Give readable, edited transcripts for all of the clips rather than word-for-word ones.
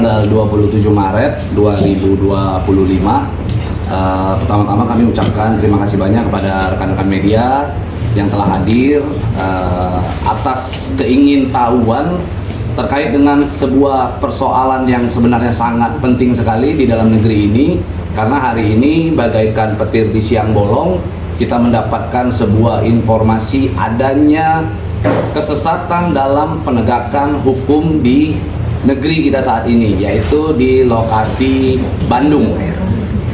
Tanggal 27 Maret 2025, pertama-tama kami ucapkan terima kasih banyak kepada rekan-rekan media yang telah hadir atas keingintahuan terkait dengan sebuah persoalan yang sebenarnya sangat penting sekali di dalam negeri ini. Karena hari ini bagaikan petir di siang bolong, kita mendapatkan sebuah informasi adanya kesesatan dalam penegakan hukum di negeri kita saat ini, yaitu di lokasi Bandung.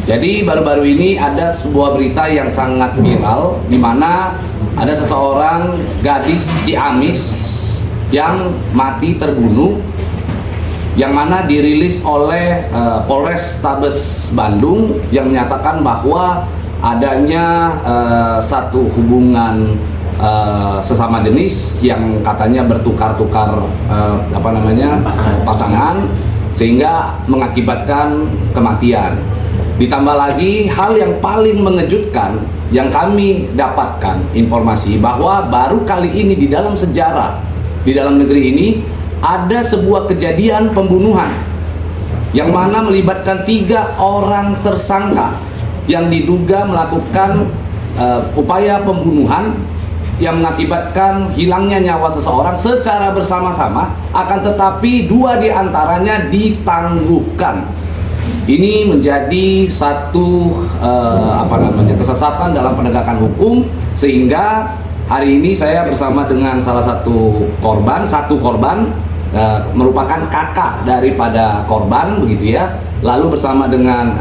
Jadi baru-baru ini ada sebuah berita yang sangat viral, di mana ada seseorang gadis Ciamis yang mati terbunuh, yang mana dirilis oleh Polrestabes Bandung yang menyatakan bahwa adanya satu hubungan sesama jenis yang katanya bertukar-tukar pasangan sehingga mengakibatkan kematian. Ditambah lagi hal yang paling mengejutkan yang kami dapatkan informasi bahwa baru kali ini di dalam sejarah di dalam negeri ini ada sebuah kejadian pembunuhan yang mana melibatkan 3 orang tersangka yang diduga melakukan upaya pembunuhan yang mengakibatkan hilangnya nyawa seseorang secara bersama-sama, akan tetapi 2 diantaranya ditangguhkan. Ini menjadi satu kesesatan dalam penegakan hukum, sehingga hari ini saya bersama dengan salah satu korban, merupakan kakak daripada korban, begitu ya. Lalu bersama dengan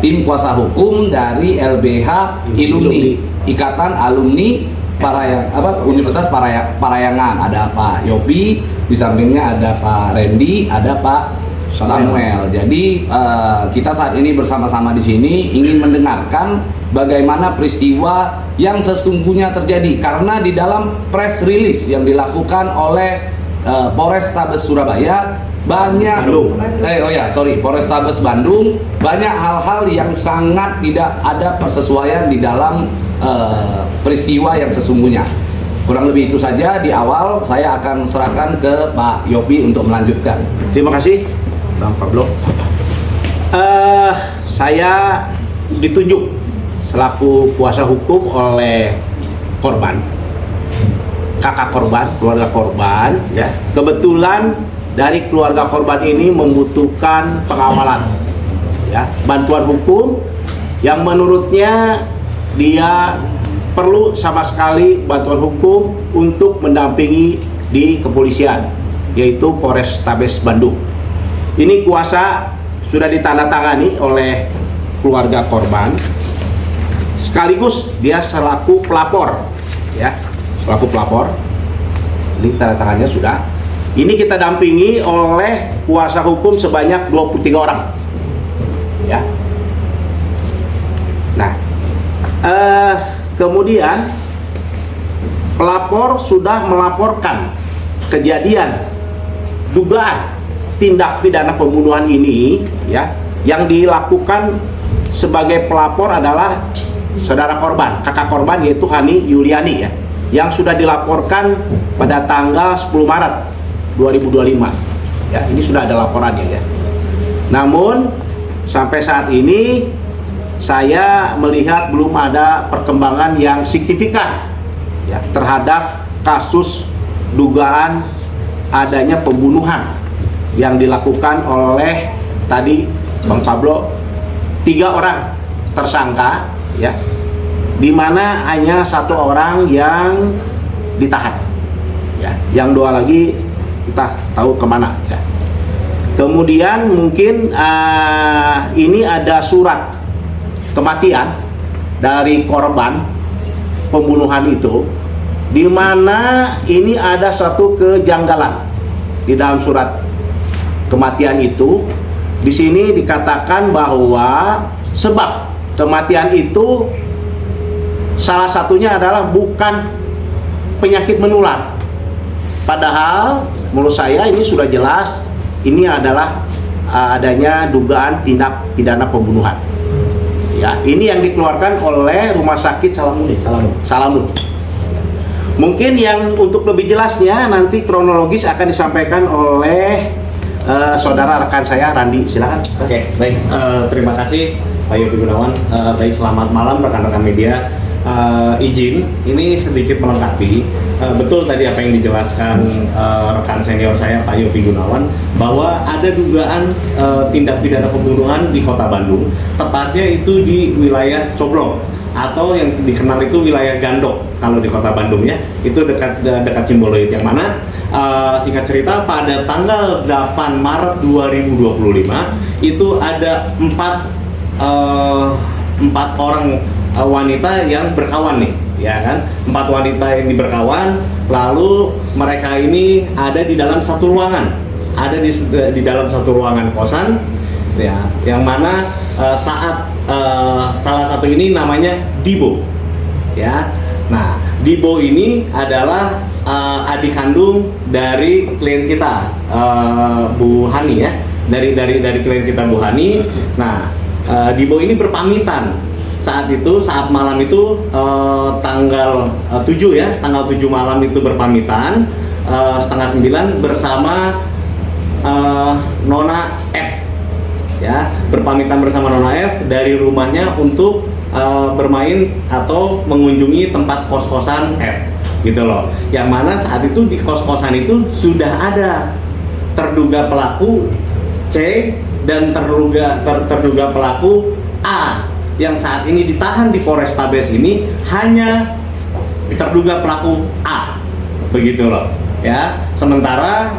tim kuasa hukum dari LBH Ilumni, Ikatan Alumni Universitas Parayangan. Ada Pak Yopi, di sampingnya ada Pak Randy, ada Pak Samuel. Jadi kita saat ini bersama-sama di sini ingin mendengarkan bagaimana peristiwa yang sesungguhnya terjadi, karena di dalam press release yang dilakukan oleh Polrestabes Surabaya banyak Polrestabes Bandung, banyak hal-hal yang sangat tidak ada persesuaian di dalam peristiwa yang sesungguhnya. Kurang lebih itu saja di awal. Saya akan serahkan ke Pak Yopi untuk melanjutkan. Terima kasih Bang Pablo. Saya ditunjuk selaku kuasa hukum oleh korban, kakak korban, keluarga korban, ya. Kebetulan dari keluarga korban ini membutuhkan pengawalan, ya, bantuan hukum yang menurutnya dia perlu sama sekali bantuan hukum untuk mendampingi di kepolisian, yaitu Polrestabes Bandung. Ini kuasa sudah ditandatangani oleh keluarga korban, sekaligus dia selaku pelapor, ya, selaku pelapor. Ini tanda tangannya sudah. Ini kita dampingi oleh kuasa hukum sebanyak 23 orang, ya. Nah, kemudian pelapor sudah melaporkan kejadian dugaan tindak pidana pembunuhan ini, ya, yang dilakukan sebagai pelapor adalah saudara korban, kakak korban, yaitu Hani Yuliani, ya, yang sudah dilaporkan pada tanggal 10 Maret 2025. Ya, ini sudah ada laporannya, ya. Namun sampai saat ini saya melihat belum ada perkembangan yang signifikan, ya, terhadap kasus dugaan adanya pembunuhan yang dilakukan oleh tadi Bang Pablo 3 orang tersangka, ya, di mana hanya 1 orang yang ditahan, ya, yang 2 lagi kita tahu kemana, ya. Kemudian mungkin ini ada surat kematian dari korban pembunuhan itu, di mana ini ada satu kejanggalan di dalam surat kematian itu. Di sini dikatakan bahwa sebab kematian itu salah satunya adalah bukan penyakit menular. Padahal menurut saya ini sudah jelas, ini adalah adanya dugaan tindak pidana pembunuhan. Ya, ini yang dikeluarkan oleh Rumah Sakit Salamun. Mungkin yang untuk lebih jelasnya nanti kronologis akan disampaikan oleh saudara rekan saya Randi, silakan. Oke, baik. Terima kasih Pak Yopi Gunawan. Baik, selamat malam rekan-rekan media. Izin, ini sedikit melengkapi. Betul tadi apa yang dijelaskan rekan senior saya Pak Yopi Gunawan, bahwa ada dugaan tindak pidana pembunuhan di Kota Bandung, tepatnya itu di wilayah Coblong atau yang dikenal itu wilayah Gandok kalau di Kota Bandung ya, itu dekat Cimboloid, yang mana singkat cerita pada tanggal 8 Maret 2025 itu ada empat orang wanita yang berkawan nih, ya kan? 4 wanita yang berkawan, lalu mereka ini ada di dalam satu ruangan, di dalam satu ruangan kosan, ya, yang mana saat salah satu ini namanya Dibo, ya. Nah, Dibo ini adalah adik kandung dari klien kita, Bu Hani ya, dari klien kita Bu Hani. Nah, Dibo ini berpamitan saat malam itu tanggal 7 ya, tanggal 7 malam itu berpamitan setengah 9 bersama Nona F ya, berpamitan bersama Nona F dari rumahnya untuk bermain atau mengunjungi tempat kos-kosan F gitu loh, yang mana saat itu di kos-kosan itu sudah ada terduga pelaku C dan terduga pelaku A yang saat ini ditahan di Polrestabes ini hanya terduga pelaku A, begitu loh ya. Sementara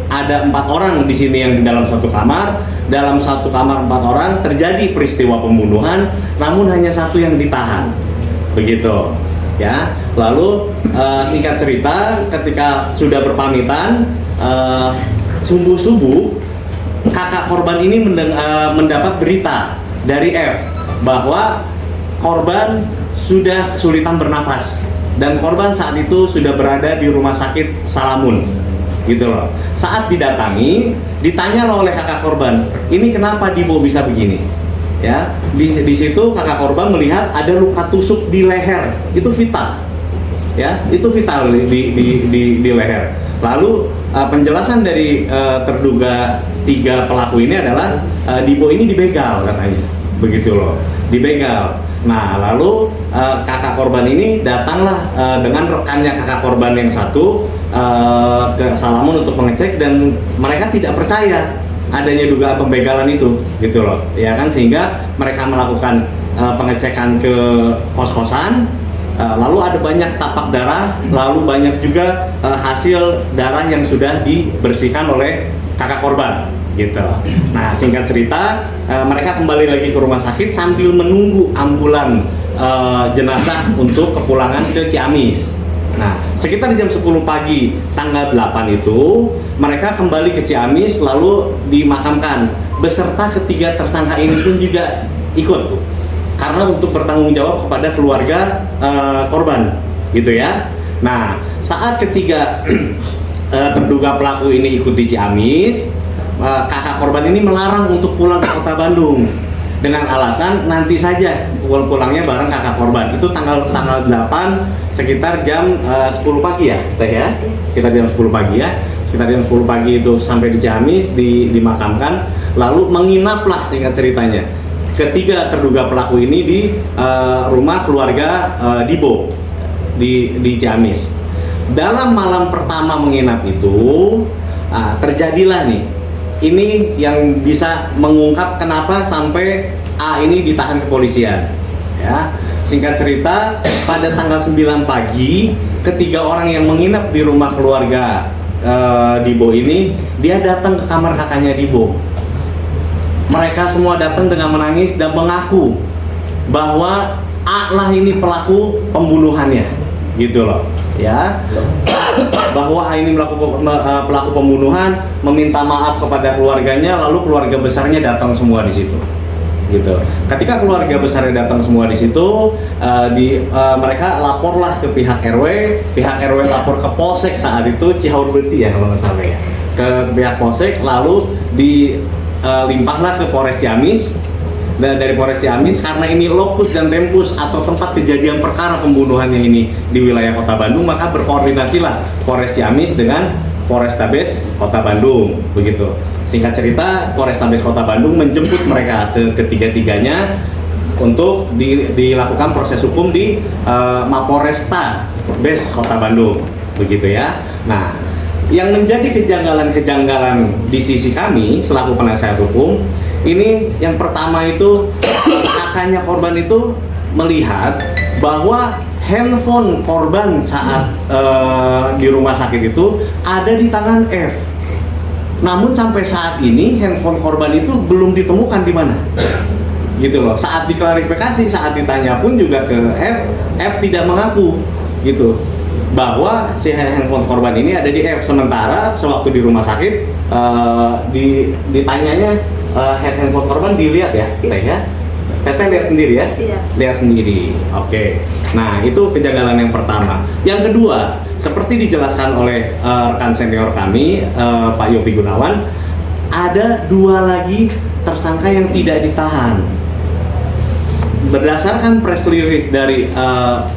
ada 4 orang di sini yang di dalam satu kamar. Dalam satu kamar 4 orang terjadi peristiwa pembunuhan, namun hanya satu yang ditahan, begitu ya. Lalu singkat cerita, ketika sudah berpamitan, subuh-subuh kakak korban ini mendapat berita dari F bahwa korban sudah kesulitan bernafas dan korban saat itu sudah berada di rumah sakit Salamun gitu loh. Saat didatangi, ditanya oleh kakak korban, ini kenapa Dibo bisa begini ya. Di situ kakak korban melihat ada luka tusuk di leher, itu vital ya, itu vital di leher. Lalu penjelasan dari terduga 3 pelaku ini adalah Dibo ini dibegal katanya, begitu loh, dibegal. Nah, lalu kakak korban ini datanglah dengan rekannya kakak korban yang satu ke Salamun untuk mengecek, dan mereka tidak percaya adanya dugaan pembegalan itu, gitu loh, ya kan, sehingga mereka melakukan pengecekan ke kos-kosan. Lalu ada banyak tapak darah, lalu banyak juga hasil darah yang sudah dibersihkan oleh kakak korban, gitu. Nah, singkat cerita, mereka kembali lagi ke rumah sakit sambil menunggu ambulan jenazah untuk kepulangan ke Ciamis. Nah, sekitar jam 10 pagi tanggal 8 itu mereka kembali ke Ciamis lalu dimakamkan beserta ketiga tersangka ini pun juga ikut, Bu, karena untuk bertanggung jawab kepada keluarga korban, gitu ya. Nah, saat ketiga terduga pelaku ini ikut di Ciamis, kakak korban ini melarang untuk pulang ke Kota Bandung dengan alasan nanti saja pulangnya bareng kakak korban. Itu tanggal 8 sekitar jam 10 pagi ya, Teh ya. Sekitar jam 10 pagi ya. Sekitar jam 10 pagi itu sampai di Ciamis, dimakamkan, lalu menginaplah singkat ceritanya ketiga terduga pelaku ini di rumah keluarga Dibo di Ciamis. Dalam malam pertama menginap itu terjadilah nih, ini yang bisa mengungkap kenapa sampai A ini ditahan kepolisian ya. Singkat cerita, pada tanggal 9 pagi ketiga orang yang menginap di rumah keluarga Dibo ini, dia datang ke kamar kakaknya Dibo. Mereka semua datang dengan menangis dan mengaku bahwa A lah ini pelaku pembunuhannya, gitu loh ya. Bahwa A ini pelaku pembunuhan, meminta maaf kepada keluarganya, lalu keluarga besarnya datang semua di situ, gitu. Ketika keluarga besarnya datang semua di situ, mereka laporlah ke pihak RW lapor ke Polsek saat itu Cihaurbeunti ya kalau nggak salah ya, ke pihak Polsek, lalu limpahlah ke Polres Ciamis. Dan dari Polres Ciamis, karena ini lokus dan tempus atau tempat kejadian perkara pembunuhannya ini di wilayah Kota Bandung, maka berkoordinasilah Polres Ciamis dengan Polrestabes Kota Bandung begitu. Singkat cerita, Polrestabes Kota Bandung menjemput mereka ke ketiga-tiganya untuk dilakukan proses hukum di Mapolrestabes Kota Bandung begitu ya. Nah, yang menjadi kejanggalan-kejanggalan di sisi kami selaku penasihat hukum ini, yang pertama itu kakaknya korban itu melihat bahwa handphone korban saat di rumah sakit itu ada di tangan F. Namun sampai saat ini handphone korban itu belum ditemukan di mana. Gitu loh. Saat diklarifikasi, saat ditanya pun juga ke F tidak mengaku gitu bahwa si handphone korban ini ada di F. Sementara sewaktu di rumah sakit ditanyanya handphone korban dilihat ya, ya. Teteh lihat sendiri ya? Iya. Lihat sendiri. Oke. Nah, itu kejanggalan yang pertama. Yang kedua, seperti dijelaskan oleh rekan senior kami, Pak Yopi Gunawan, ada 2 lagi tersangka yang tidak ditahan. Berdasarkan press release dari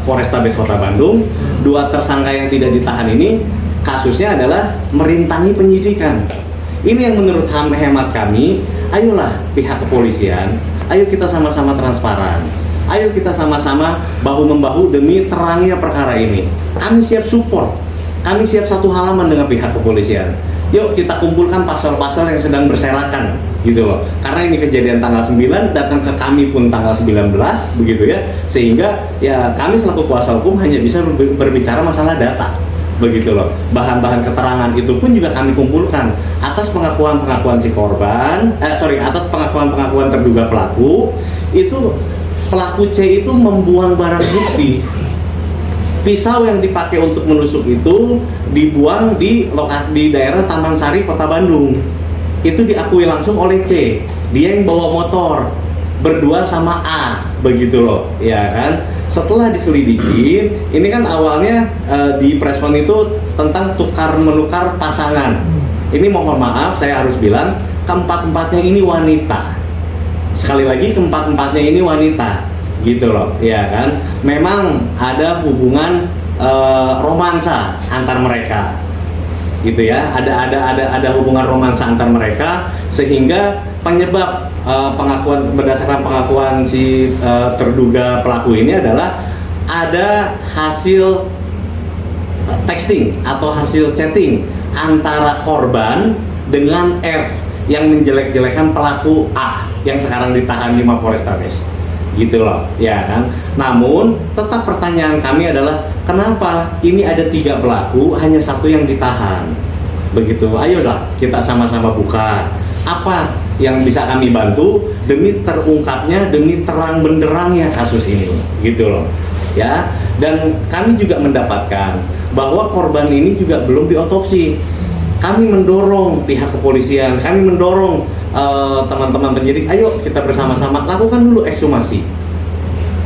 Polrestabes Kota Bandung, 2 tersangka yang tidak ditahan ini kasusnya adalah merintangi penyidikan. Ini yang menurut hemat kami, ayolah pihak kepolisian, ayo kita sama-sama transparan. Ayo kita sama-sama bahu-membahu demi terangnya perkara ini. Kami siap support, kami siap satu halaman dengan pihak kepolisian. Yuk kita kumpulkan pasal-pasal yang sedang berserakan gitu loh. Karena ini kejadian tanggal 9, datang ke kami pun tanggal 19 begitu ya. Sehingga ya kami selaku kuasa hukum hanya bisa berbicara masalah data. Begitu loh. Bahan-bahan keterangan itu pun juga kami kumpulkan atas pengakuan-pengakuan si korban, atas pengakuan-pengakuan terduga pelaku. Itu pelaku C itu membuang barang bukti. Pisau yang dipakai untuk menusuk itu dibuang di daerah Taman Sari, Kota Bandung. Itu diakui langsung oleh C. Dia yang bawa motor berdua sama A, begitu loh, ya kan? Setelah diselidiki, ini kan awalnya di preskon itu tentang tukar menukar pasangan. Ini mohon maaf, saya harus bilang keempat-empatnya ini wanita. Sekali lagi keempat-empatnya ini wanita, gitu loh, ya kan? Memang ada hubungan romansa antar mereka, gitu ya. Ada hubungan romansa antar mereka sehingga penyebab berdasarkan pengakuan si terduga pelaku ini adalah ada hasil texting atau hasil chatting antara korban dengan F yang menjelek-jelekan pelaku A yang sekarang ditahan di Mapolrestabes, gitu loh, ya kan. Namun tetap pertanyaan kami adalah kenapa ini ada 3 pelaku hanya 1 yang ditahan, begitu. Ayolah kita sama-sama buka apa yang bisa kami bantu demi terungkapnya, demi terang benderangnya kasus ini, gitu loh, ya. Dan kami juga mendapatkan bahwa korban ini juga belum diotopsi. Kami mendorong pihak kepolisian, kami mendorong teman-teman penyidik, ayo kita bersama-sama lakukan dulu ekshumasi,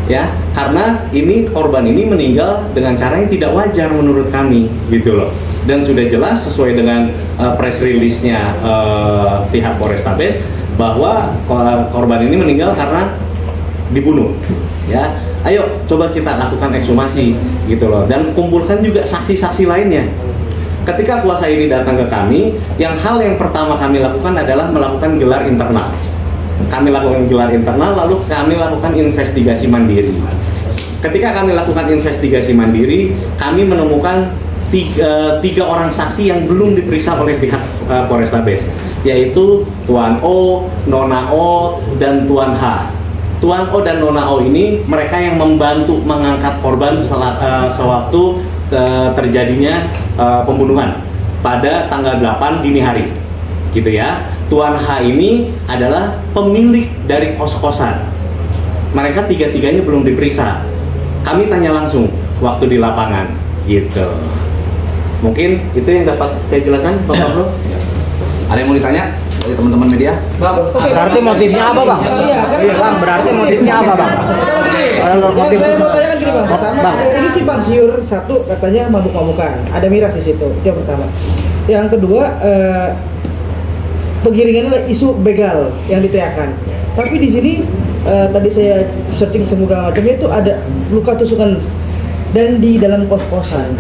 ya, karena ini korban ini meninggal dengan cara yang tidak wajar menurut kami, gitu loh. Dan sudah jelas sesuai dengan press release-nya pihak Polrestabes bahwa korban ini meninggal karena dibunuh, ya. Ayo coba kita lakukan ekshumasi, gitu loh, dan kumpulkan juga saksi-saksi lainnya. Ketika kuasa ini datang ke kami, yang pertama kami lakukan adalah melakukan gelar internal. Kami lakukan gelar internal, lalu kami lakukan investigasi mandiri. Ketika kami lakukan investigasi mandiri, kami menemukan tiga orang saksi yang belum diperiksa oleh pihak Polrestabes, yaitu Tuan O, Nona O, dan Tuan H. Tuan O dan Nona O ini mereka yang membantu mengangkat korban sewaktu terjadinya pembunuhan pada tanggal 8 dini hari, gitu ya. Tuan H ini adalah pemilik dari kos-kosan. Mereka tiga-tiganya belum diperiksa. Kami tanya langsung waktu di lapangan, gitu. Mungkin itu yang dapat saya jelaskan, Pak Pablo. Ada yang mau ditanya dari teman-teman media? Bang, berarti motifnya apa, Bang? Iya, Bang, berarti motifnya apa, Bang? Kalau motif Saya mau tanyakan gini, Bang. Pertama, ini si Bang Siur satu katanya mabuk-mabukan. Ada miras di situ. Itu yang pertama. Yang kedua, pengiringannya adalah isu begal yang diteakan. Tapi di sini tadi saya searching segala macamnya itu ada luka tusukan dan di dalam kos-kosan.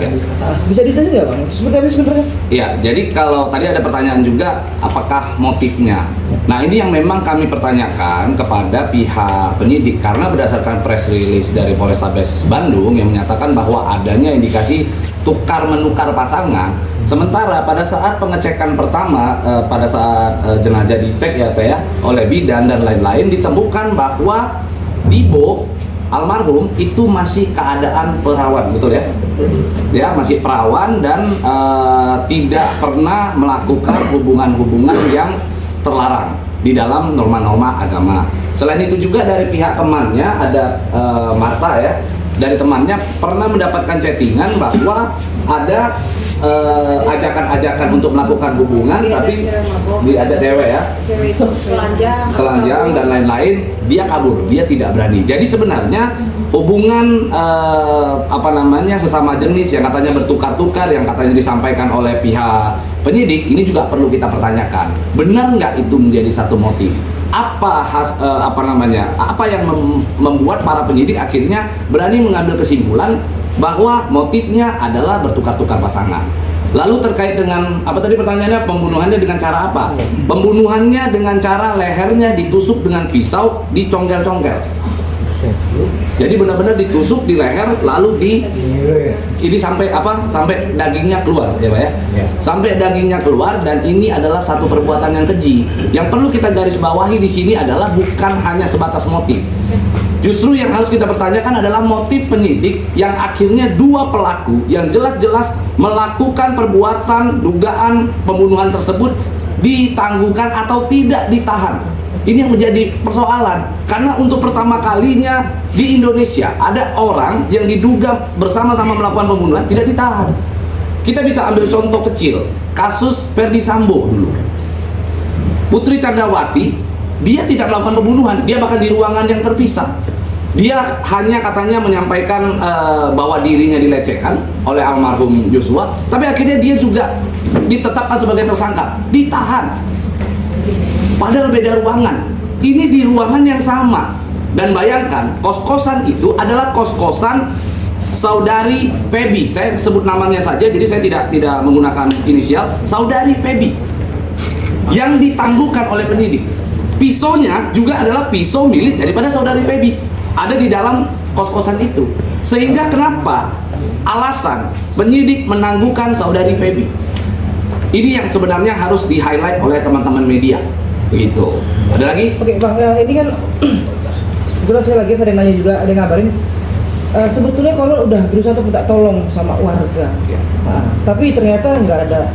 Bisa dijelasin nggak bang? Itu seperti apa sebenarnya? Iya, jadi kalau tadi ada pertanyaan juga, apakah motifnya? Nah, ini yang memang kami pertanyakan kepada pihak penyidik karena berdasarkan press release dari Polrestabes Bandung yang menyatakan bahwa adanya indikasi tukar menukar pasangan. Sementara pada saat pengecekan pertama, pada saat jenazah dicek ya Teh ya oleh bidan dan lain-lain, ditemukan bahwa Dibo almarhum itu masih keadaan perawan, betul ya? Ya, masih perawan dan tidak pernah melakukan hubungan-hubungan yang terlarang di dalam norma-norma agama. Selain itu juga dari pihak temannya ada Marta ya, dari temannya pernah mendapatkan chattingan bahwa ada ajakan-ajakan untuk melakukan hubungan, tapi diajak cewek ya, cewek itu telanjang dan lain-lain, dia kabur, dia tidak berani. Jadi sebenarnya hubungan sesama jenis yang katanya bertukar-tukar, yang katanya disampaikan oleh pihak penyidik, ini juga perlu kita pertanyakan. Benar nggak itu menjadi satu motif? Apa yang membuat para penyidik akhirnya berani mengambil kesimpulan bahwa motifnya adalah bertukar-tukar pasangan. Lalu terkait dengan apa tadi pertanyaannya, pembunuhannya dengan cara apa? Pembunuhannya dengan cara lehernya ditusuk dengan pisau, dicongkel-congkel. Jadi benar-benar ditusuk di leher, lalu ini sampai dagingnya keluar ya Pak ya? Sampai dagingnya keluar, dan ini adalah satu perbuatan yang keji. Yang perlu kita garis bawahi di sini adalah bukan hanya sebatas motif. Justru yang harus kita pertanyakan adalah motif penyidik yang akhirnya dua pelaku yang jelas-jelas melakukan perbuatan dugaan pembunuhan tersebut ditangguhkan atau tidak ditahan. Ini yang menjadi persoalan, karena untuk pertama kalinya di Indonesia ada orang yang diduga bersama-sama melakukan pembunuhan tidak ditahan. Kita bisa ambil contoh kecil, kasus Ferdi Sambo dulu. Putri Candrawati, dia tidak melakukan pembunuhan, dia bahkan di ruangan yang terpisah. Dia hanya katanya menyampaikan bahwa dirinya dilecehkan oleh almarhum Joshua, tapi akhirnya dia juga ditetapkan sebagai tersangka, ditahan. Padahal beda ruangan. Ini di ruangan yang sama. Dan bayangkan, kos-kosan itu adalah kos-kosan saudari Feby. Saya sebut namanya saja, jadi saya tidak menggunakan inisial. Saudari Feby yang ditangguhkan oleh penyidik. Pisaunya juga adalah pisau milik daripada saudari Feby. Ada di dalam kos-kosan itu. Sehingga kenapa alasan penyidik menangguhkan saudari Feby? Ini yang sebenarnya harus di-highlight oleh teman-teman media. Begitu. Ada lagi? Oke Bang, ini kan kebetulan saya lagi ada yang nanya juga, ada yang ngabarin sebetulnya kalau udah berusaha untuk minta tolong sama warga, tapi ternyata nggak ada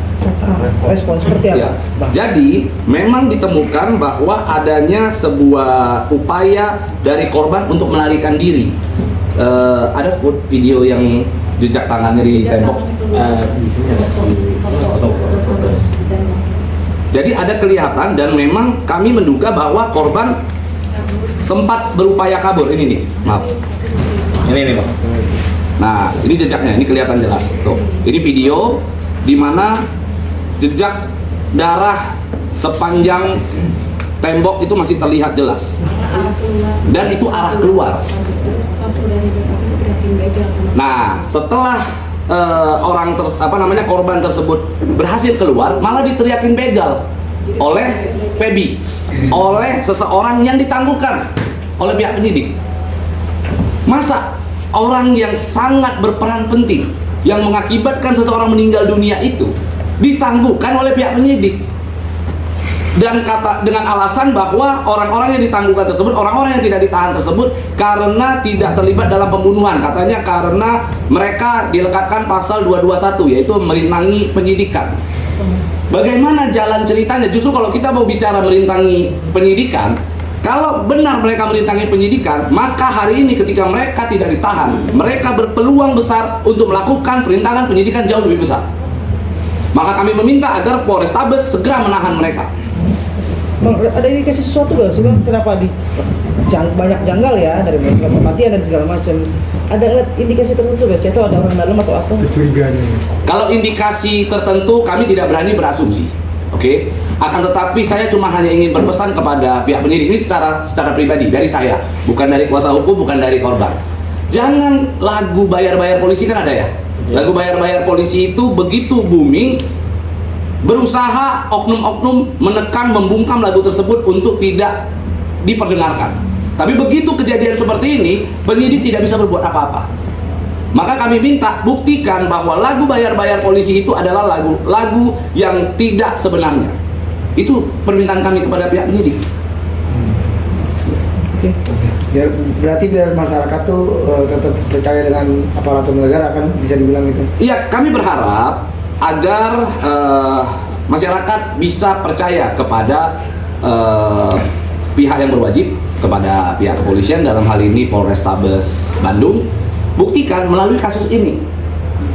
respon seperti apa? Ya. Bang? Jadi memang ditemukan bahwa adanya sebuah upaya dari korban untuk melarikan diri. Ada video yang jejak tangannya di tembok. Jadi ada kelihatan, dan memang kami menduga bahwa korban sempat berupaya kabur. Ini nih, maaf. Ini Pak. Nah, ini jejaknya, ini kelihatan jelas. Tuh, ini video di mana jejak darah sepanjang tembok itu masih terlihat jelas. Dan itu arah keluar. Nah, setelah korban tersebut berhasil keluar, malah diteriakin begal oleh Feby, oleh seseorang yang ditangguhkan oleh pihak penyidik. Masa orang yang sangat berperan penting yang mengakibatkan seseorang meninggal dunia itu ditangguhkan oleh pihak penyidik, dan dengan alasan bahwa orang-orang yang ditangguhkan tersebut, orang-orang yang tidak ditahan tersebut karena tidak terlibat dalam pembunuhan, katanya karena mereka dilekatkan pasal 221, yaitu merintangi penyidikan. Bagaimana jalan ceritanya? Justru kalau kita mau bicara merintangi penyidikan, kalau benar mereka merintangi penyidikan, maka hari ini ketika mereka tidak ditahan, mereka berpeluang besar untuk melakukan perintangan penyidikan jauh lebih besar. Maka kami meminta agar Polrestabes segera menahan mereka. Bang, ada indikasi sesuatu gak sih Bang? Kenapa banyak janggal ya, dari kematian dan segala macam? Ada indikasi tertentu gak sih? Atau ada orang dalam atau apa? Kecurigaan. Kalau indikasi tertentu kami tidak berani berasumsi. Oke? Akan tetapi saya cuma hanya ingin berpesan kepada pihak penyidik ini secara pribadi dari saya, bukan dari kuasa hukum, bukan dari korban. Jangan lagu bayar-bayar polisi kan ada ya? Lagu bayar-bayar polisi itu begitu booming, berusaha oknum-oknum menekan, membungkam lagu tersebut untuk tidak diperdengarkan. Tapi begitu kejadian seperti ini, penyidik tidak bisa berbuat apa-apa. Maka kami minta buktikan bahwa lagu bayar-bayar polisi itu adalah lagu yang tidak sebenarnya. Itu permintaan kami kepada pihak penyidik. Biar masyarakat tuh tetap percaya dengan aparatur negara, kan bisa dibilang gitu. Iya, kami berharap agar masyarakat bisa percaya kepada pihak yang berwajib, kepada pihak kepolisian, dalam hal ini Polrestabes Bandung. Buktikan melalui kasus ini.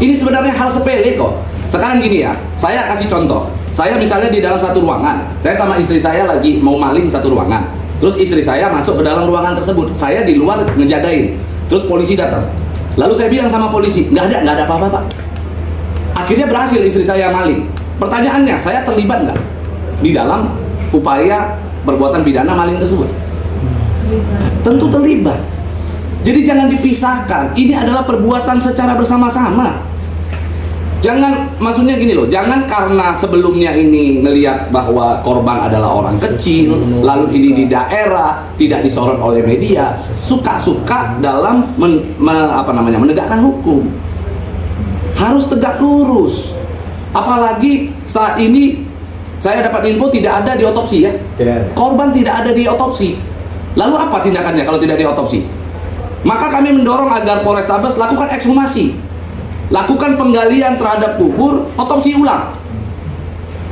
Ini sebenarnya hal sepele kok. Sekarang gini ya, saya kasih contoh. Saya misalnya di dalam satu ruangan, saya sama istri saya lagi mau maling satu ruangan. Terus istri saya masuk ke dalam ruangan tersebut, saya di luar ngejagain. Terus polisi datang. Lalu saya bilang sama polisi, nggak ada apa-apa Pak. Akhirnya berhasil istri saya maling. Pertanyaannya, saya terlibat nggak di dalam upaya perbuatan pidana maling tersebut? Tentu terlibat. Jadi jangan dipisahkan. Ini adalah perbuatan secara bersama-sama. Jangan, maksudnya gini loh, jangan karena sebelumnya ini ngelihat bahwa korban adalah orang kecil, lalu ini di daerah tidak disorot oleh media, suka-suka dalam menegakkan hukum. Harus tegak lurus. Apalagi saat ini saya dapat info tidak ada di otopsi ya. Korban tidak ada di otopsi. Lalu apa tindakannya kalau tidak di otopsi? Maka kami mendorong agar Polrestabes lakukan ekshumasi, lakukan penggalian terhadap kubur, otopsi ulang,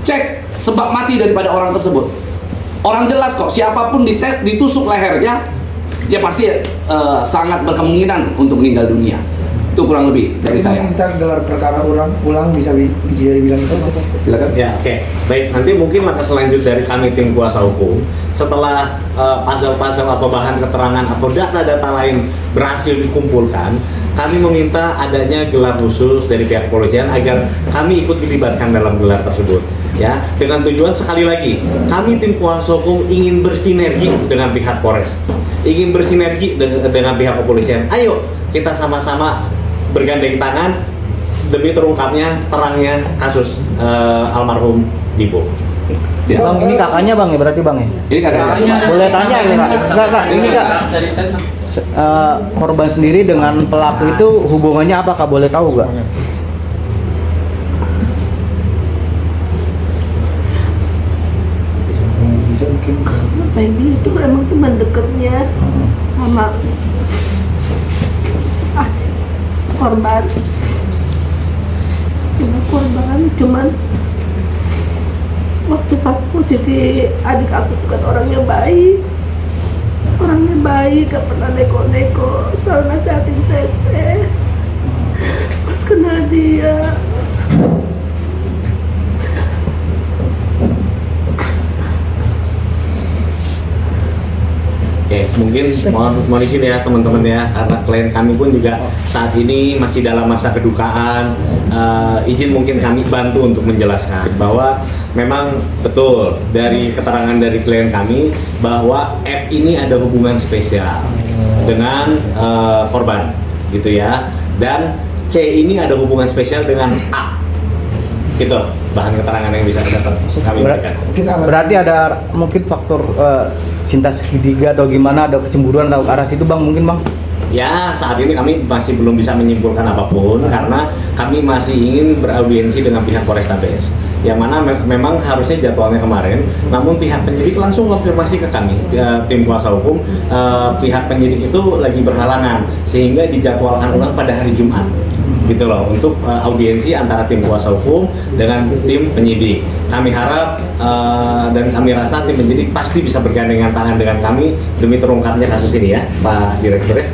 cek sebab mati daripada orang tersebut. Orang jelas kok, siapapun ditusuk lehernya, ya pasti sangat berkemungkinan untuk meninggal dunia. Itu kurang lebih dari saya. Minta gelar perkara ulang bisa dibilang itu. Silakan. Ya, oke. Baik, nanti mungkin langkah selanjutnya dari kami tim kuasa hukum, setelah puzzle-puzzle atau bahan keterangan atau data-data lain berhasil dikumpulkan, kami meminta adanya gelar khusus dari pihak kepolisian agar kami ikut dilibatkan dalam gelar tersebut. Ya, dengan tujuan sekali lagi, kami tim kuasa hukum ingin bersinergi dengan pihak Polres, ingin bersinergi dengan pihak kepolisian. Ayo kita sama-sama bergandeng tangan demi terungkapnya, terangnya kasus almarhum Dibo. Ya. Bang, ini kakaknya Bang ya, berarti Bang ya? Ini kakaknya. Boleh tanya ya Kak? Kak, ini Kak, korban sendiri dengan pelaku itu hubungannya apa Kak? Boleh tahu gak? Baby itu emang teman dekatnya sama korban. Cuman waktu pas posisi adik aku bukan orangnya baik, gak pernah neko-neko, selalu nasihatin teteh. Pas kenal dia, Oke, mungkin mohon izin ya teman-teman ya, karena klien kami pun juga saat ini masih dalam masa kedukaan. Izin mungkin kami bantu untuk menjelaskan bahwa memang betul dari keterangan dari klien kami bahwa F ini ada hubungan spesial dengan korban, gitu ya, dan C ini ada hubungan spesial dengan A. Gitu bahan keterangan yang bisa kami berikan. Berarti ada mungkin faktor cinta segitiga atau gimana, ada kecemburuan atau ke arah situ Bang, mungkin Bang? Ya, saat ini kami masih belum bisa menyimpulkan apapun karena kami masih ingin beraudiensi dengan pihak Polrestabes, yang mana memang harusnya jadwalnya kemarin, namun pihak penyidik langsung konfirmasi ke kami, tim kuasa hukum, pihak penyidik itu lagi berhalangan sehingga dijadwalkan ulang pada hari Jumat, gitu loh, untuk audiensi antara tim kuasa hukum dengan tim penyidik. Kami harap dan kami rasa tim penyidik pasti bisa bergandengan tangan dengan kami demi terungkapnya kasus ini ya, Pak Direktur ya.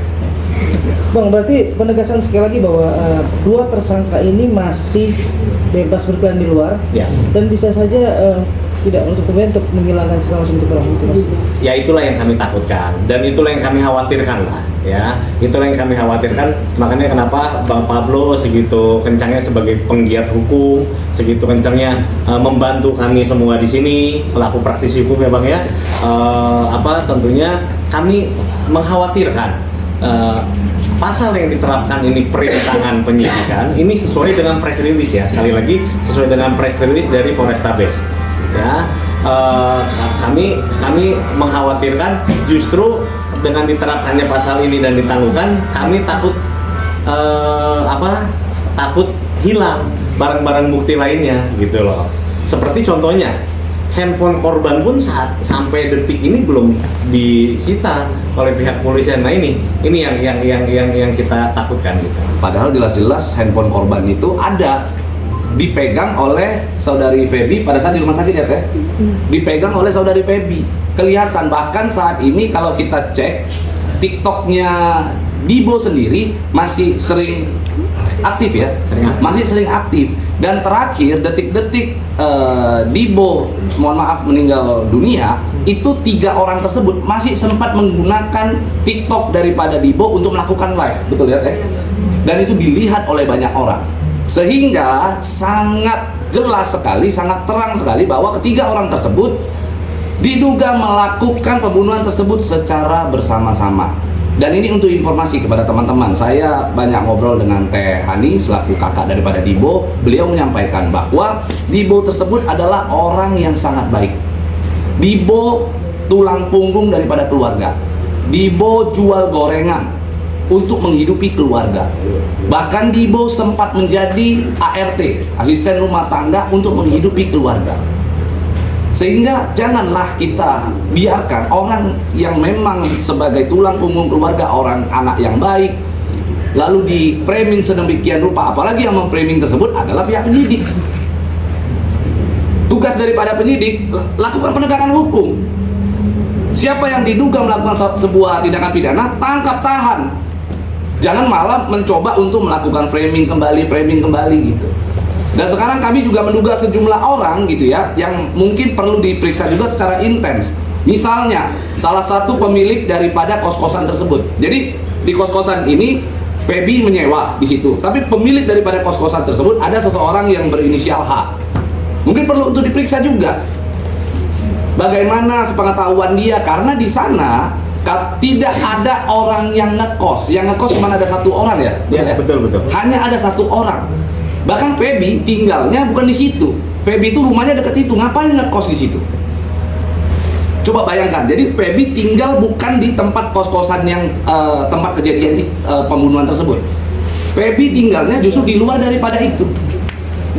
Bang, berarti penegasan sekali lagi bahwa dua tersangka ini masih bebas berkeliaran di luar, Ya. dan bisa saja tidak untuk kemudian untuk menghilangkan segala macam barang bukti. Ya, itulah yang kami takutkan dan itulah yang kami khawatirkan lah ya, itulah yang kami khawatirkan. Makanya kenapa Bang Pablo segitu kencangnya sebagai penggiat hukum, segitu kencangnya membantu kami semua di sini selaku praktisi hukum ya Bang ya. Tentunya kami mengkhawatirkan pasal yang diterapkan ini perintangan penyidikan ini sesuai dengan press release ya, sekali lagi sesuai dengan press release dari Polrestabes ya. Kami mengkhawatirkan justru dengan diterapkannya pasal ini dan ditangguhkan, kami takut takut hilang barang-barang bukti lainnya gitu loh. Seperti contohnya handphone korban pun sampai detik ini belum disita oleh pihak polisian. Nah ini yang kita takutkan gitu. Padahal jelas-jelas handphone korban itu ada dipegang oleh saudari Feby pada saat di rumah sakit ya Teh? Dipegang oleh saudari Feby. Kelihatan bahkan saat ini kalau kita cek TikToknya Dibo sendiri masih sering aktif ya, masih sering aktif. Dan terakhir detik-detik Dibo mohon maaf meninggal dunia, itu 3 orang tersebut masih sempat menggunakan TikTok daripada Dibo untuk melakukan live, betul ya Teh? Dan itu dilihat oleh banyak orang, sehingga sangat jelas sekali, sangat terang sekali bahwa ketiga orang tersebut diduga melakukan pembunuhan tersebut secara bersama-sama. Dan ini untuk informasi kepada teman-teman, saya banyak ngobrol dengan Teh Hani selaku kakak daripada Dibo. Beliau menyampaikan bahwa Dibo tersebut adalah orang yang sangat baik. Dibo tulang punggung daripada keluarga. Dibo jual gorengan untuk menghidupi keluarga. Bahkan Dibo sempat menjadi ART, asisten rumah tangga, untuk menghidupi keluarga. Sehingga janganlah kita biarkan orang yang memang sebagai tulang punggung keluarga, orang anak yang baik, lalu di framing sedemikian rupa. Apalagi yang memframing tersebut adalah pihak penyidik. Tugas daripada penyidik, lakukan penegakan hukum. Siapa yang diduga melakukan sebuah tindakan pidana, tangkap, tahan. Jangan malah mencoba untuk melakukan framing kembali gitu. Dan sekarang kami juga menduga sejumlah orang gitu ya, yang mungkin perlu diperiksa juga secara intens. Misalnya, salah satu pemilik daripada kos-kosan tersebut. Jadi di kos-kosan ini Feby menyewa di situ, tapi pemilik daripada kos-kosan tersebut ada seseorang yang berinisial H. Mungkin perlu untuk diperiksa juga. Bagaimana sepengetahuan dia, karena di sana tidak ada orang yang ngekos. Yang ngekos cuma ada 1 orang ya? Ya, betul. Hanya ada 1 orang. Bahkan Feby tinggalnya bukan di situ. Feby itu rumahnya dekat situ. Ngapain ngekos di situ? Coba bayangkan. Jadi Feby tinggal bukan di tempat kos-kosan yang tempat kejadian pembunuhan tersebut. Feby tinggalnya justru di luar daripada itu.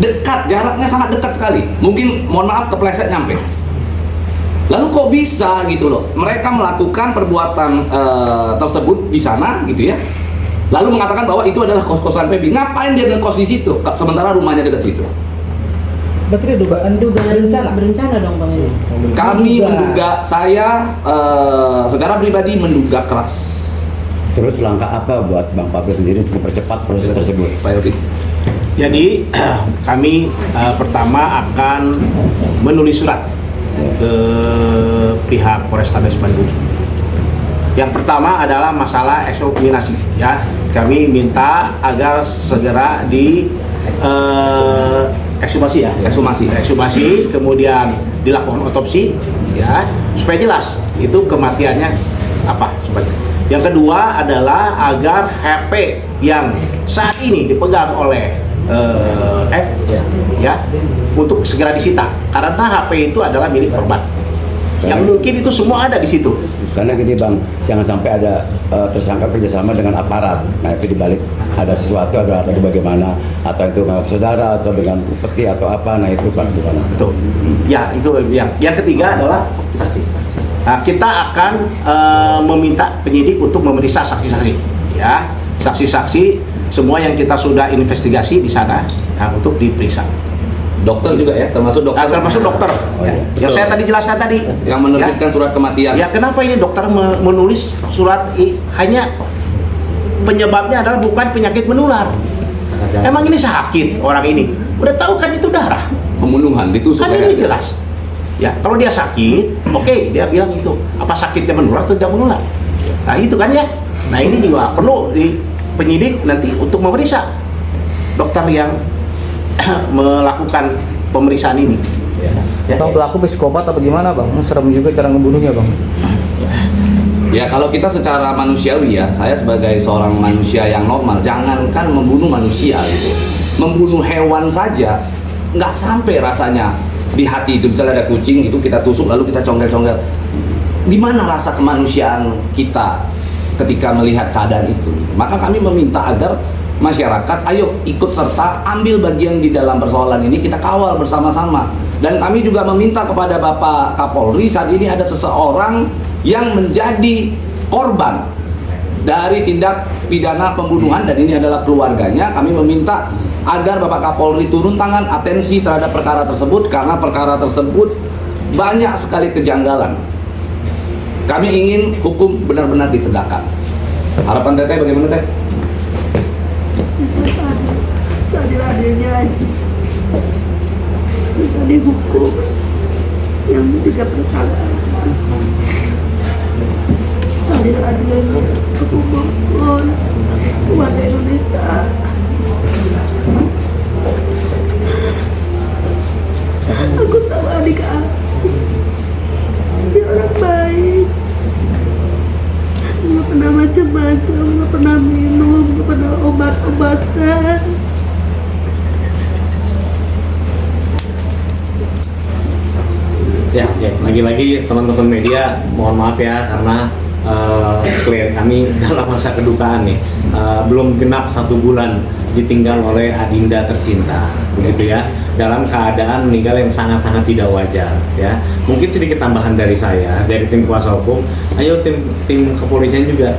Dekat, jaraknya sangat dekat sekali. Mungkin mohon maaf kepleset nyampe. Lalu kok bisa gitu loh? Mereka melakukan perbuatan tersebut di sana gitu ya. Lalu mengatakan bahwa itu adalah kos-kosan Feby. Ngapain dia ngekos di situ? Sementara rumahnya dekat situ. Berarti dugaan berencana dong Bang ini. Kami menduga, saya secara pribadi menduga keras. Terus langkah apa buat Bang Pablo sendiri untuk mempercepat proses tersebut? Pak Yogi. Jadi kami pertama akan menulis surat ke pihak Polrestabes Bandung. Yang pertama adalah masalah ekshumasi ya. Kami minta agar segera di ekshumasi ya. Ekshumasi, kemudian dilakukan otopsi ya, supaya jelas itu kematiannya apa sebagainya. Yang kedua adalah agar HP yang saat ini dipegang oleh F ya untuk segera disita, karena HP itu adalah milik korban. Yang mungkin itu semua ada di situ. Karena gini Bang, jangan sampai ada tersangka kerjasama dengan aparat. Nah itu dibalik ada sesuatu, ada bagaimana, atau itu dengan saudara atau dengan peti atau apa. Nah itu Bang gimana? Betul. Ya itu yang ketiga adalah saksi. Nah, kita akan meminta penyidik untuk memeriksa saksi-saksi. Ya, saksi-saksi semua yang kita sudah investigasi di sana untuk diperiksa. Dokter juga ya, termasuk dokter. Termasuk dokter. Oh, ya. Yang saya tadi jelaskan tadi. Yang menerbitkan surat kematian. Ya, kenapa ini dokter menulis surat hanya penyebabnya adalah bukan penyakit menular. Emang ini sakit orang ini. Udah tahu kan itu darah. Pembunuhan ditusuk. Kan ini jelas. Ya, kalau dia sakit, oke, dia bilang itu. Apa sakitnya menular atau tidak menular? Nah, itu kan ya. Nah, ini juga perlu di penyidik nanti untuk memeriksa dokter yang melakukan pemeriksaan ini. Bang, pelaku psikopat apa gimana Bang? Serem juga cara ngebunuhnya Bang. Ya kalau kita secara manusiawi ya, saya sebagai seorang manusia yang normal, jangankan membunuh manusia gitu, membunuh hewan saja nggak sampai rasanya di hati itu. Misalnya ada kucing itu kita tusuk lalu kita congkel-congkel, di mana rasa kemanusiaan kita ketika melihat keadaan itu gitu. Maka kami meminta agar masyarakat ayo ikut serta ambil bagian di dalam persoalan ini, kita kawal bersama-sama. Dan kami juga meminta kepada Bapak Kapolri, saat ini ada seseorang yang menjadi korban dari tindak pidana pembunuhan dan ini adalah keluarganya. Kami meminta agar Bapak Kapolri turun tangan, atensi terhadap perkara tersebut karena perkara tersebut banyak sekali kejanggalan. Kami ingin hukum benar-benar ditegakkan. Harapan Teteh bagaimana, Teh? Seadil-adilnya minta dihukum yang 3 tersangka. Seadil-adilnya aku mohon warga Indonesia aku tahu adik aku dia orang baik, nggak pernah macam-macam, nggak pernah minum, nggak pernah obat-obatan. Ya, lagi-lagi teman-teman media mohon maaf ya karena klien kami dalam masa kedukaan nih belum genap 1 bulan ditinggal oleh adinda tercinta, begitu ya, dalam keadaan meninggal yang sangat-sangat tidak wajar ya. Mungkin sedikit tambahan dari saya, dari tim kuasa hukum, ayo tim kepolisian juga,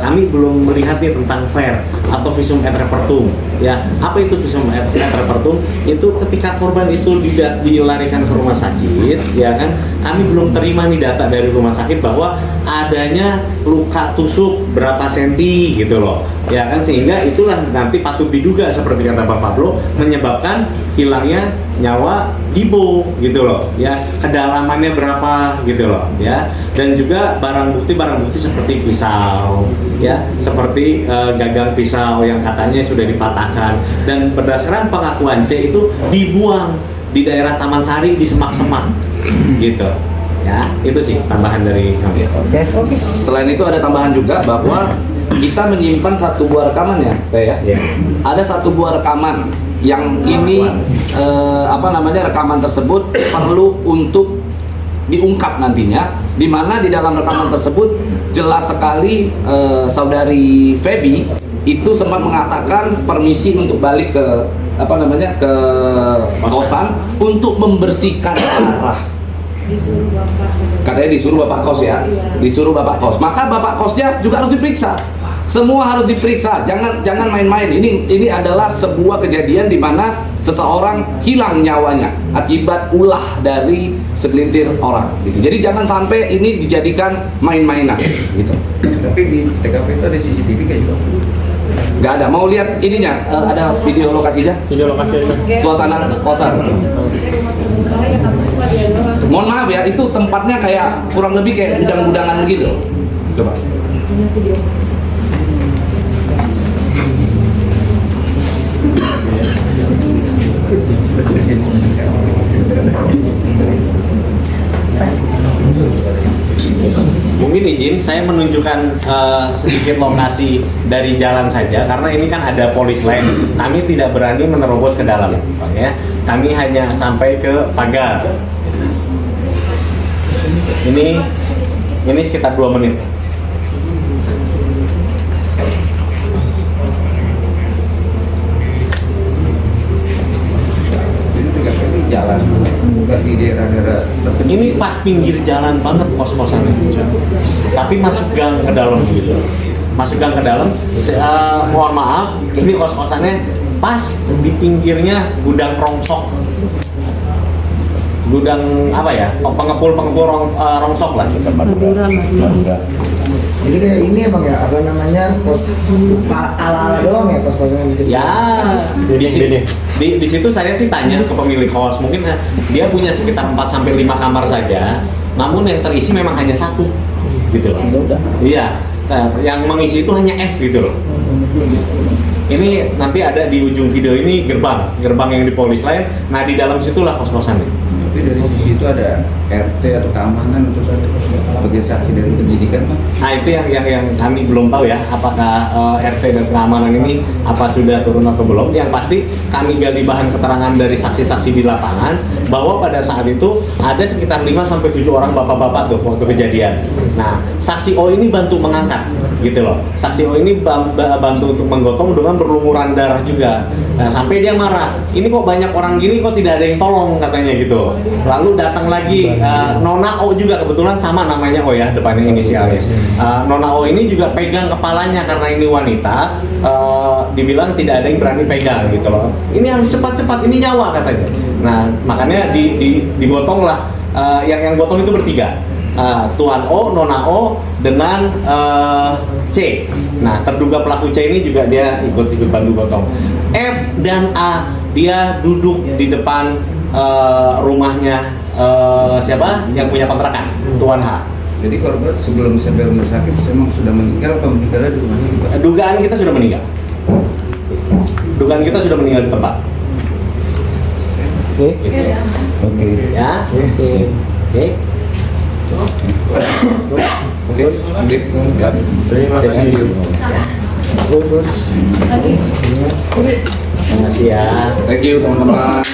kami belum melihat nih tentang FAIR atau visum et repertum ya. Apa itu visum et repertum? Itu ketika korban itu dilarikan ke rumah sakit ya kan, kami belum terima nih data dari rumah sakit bahwa adanya luka tusuk berapa senti gitu loh ya kan, sehingga itulah nanti patut diduga seperti kata Pak Pablo menyebabkan hilangnya nyawa Dibo gitu loh ya, kedalamannya berapa gitu loh ya, dan juga barang bukti seperti pisau ya, seperti gagang pisau yang katanya sudah dipatahkan, dan berdasarkan pengakuan C itu dibuang di daerah Taman Sari di semak-semak gitu ya. Itu sih tambahan dari kami. Selain itu ada tambahan juga bahwa kita menyimpan 1 buah rekaman ya, Teh ya. Ada 1 buah rekaman yang ini rekaman tersebut perlu untuk diungkap nantinya, di mana di dalam rekaman tersebut jelas sekali saudari Feby itu sempat mengatakan permisi untuk balik ke ke kosan untuk membersihkan darah. Katanya disuruh Bapak Kos ya, disuruh Bapak Kos. Maka Bapak Kosnya juga harus diperiksa. Semua harus diperiksa. Jangan main-main. Ini adalah sebuah kejadian di mana seseorang hilang nyawanya akibat ulah dari segelintir orang. Gitu. Jadi jangan sampai ini dijadikan main-mainan. Gitu. Tapi di TKP itu ada CCTV kayak juga? Nggak ada. Mau lihat ininya? Ada video lokasinya? Video lokasi itu. Suasana kosan. Mohon maaf ya, itu tempatnya kayak kurang lebih kayak gudang-gudangan gitu. Coba. Mungkin izin saya menunjukkan sedikit lokasi dari jalan saja karena ini kan ada polis lain. Kami tidak berani menerobos ke dalam, ya. Kami hanya sampai ke pagar. Ini sekitar 2 menit. Jalan bukan di daerah-daerah tertentu. Ini pas pinggir jalan banget kos-kosannya, tapi masuk gang ke dalam gitu. Masuk gang ke dalam. Mohon maaf, ini kos-kosannya pas di pinggirnya gudang rongsok. Gudang apa ya? Pengepul rongsok lah. Jadi kayak ini emang ya apa namanya kos ala-ala doang ya kos-kosan bisa. Ya, di situ saya sih tanya ke pemilik kos, mungkin dia punya sekitar 4-5 kamar saja, namun yang terisi memang hanya 1 gitu loh. Iya, yang mengisi itu hanya F gitu loh. Ini nanti ada di ujung video ini gerbang yang di polis lain. Nah di dalam situlah kos-kosannya. Tapi dari sisi itu ada RT atau keamanan atau sebagai saksi dari penyidikan Pak? Nah itu yang kami belum tahu ya, apakah RT dan keamanan ini apa sudah turun atau belum. Yang pasti kami gali bahan keterangan dari saksi-saksi di lapangan bahwa pada saat itu ada sekitar 5-7 orang bapak-bapak tuh waktu kejadian. Nah saksi O ini bantu mengangkat gitu loh. Saksi O ini bantu untuk menggotong dengan berlumuran darah juga. Nah, sampai dia marah, ini kok banyak orang gini kok tidak ada yang tolong katanya gitu. Lalu datang lagi Nona O juga, kebetulan sama namanya O ya, depannya inisialnya. Nona O ini juga pegang kepalanya karena ini wanita, dibilang tidak ada yang berani pegang gitu loh. Ini harus cepat-cepat, ini nyawa katanya. Nah makanya digotong lah, yang gotong itu bertiga. Tuan O, Nona O, dengan C. Nah terduga pelaku C ini juga dia ikut bantu gotong. F dan A dia duduk di depan rumahnya siapa yang punya kontrakan, Tuan H. Jadi korban sebelum sampai rumah sakit memang sudah meninggal atau meninggalnya di rumahnya Pak? Dugaan kita sudah meninggal. Dugaan kita sudah meninggal di tempat. Oke. Gitu. Oke. Ya. Oke. Oke. Oke, terima kasih. Terima kasih ya. Thank you teman-teman.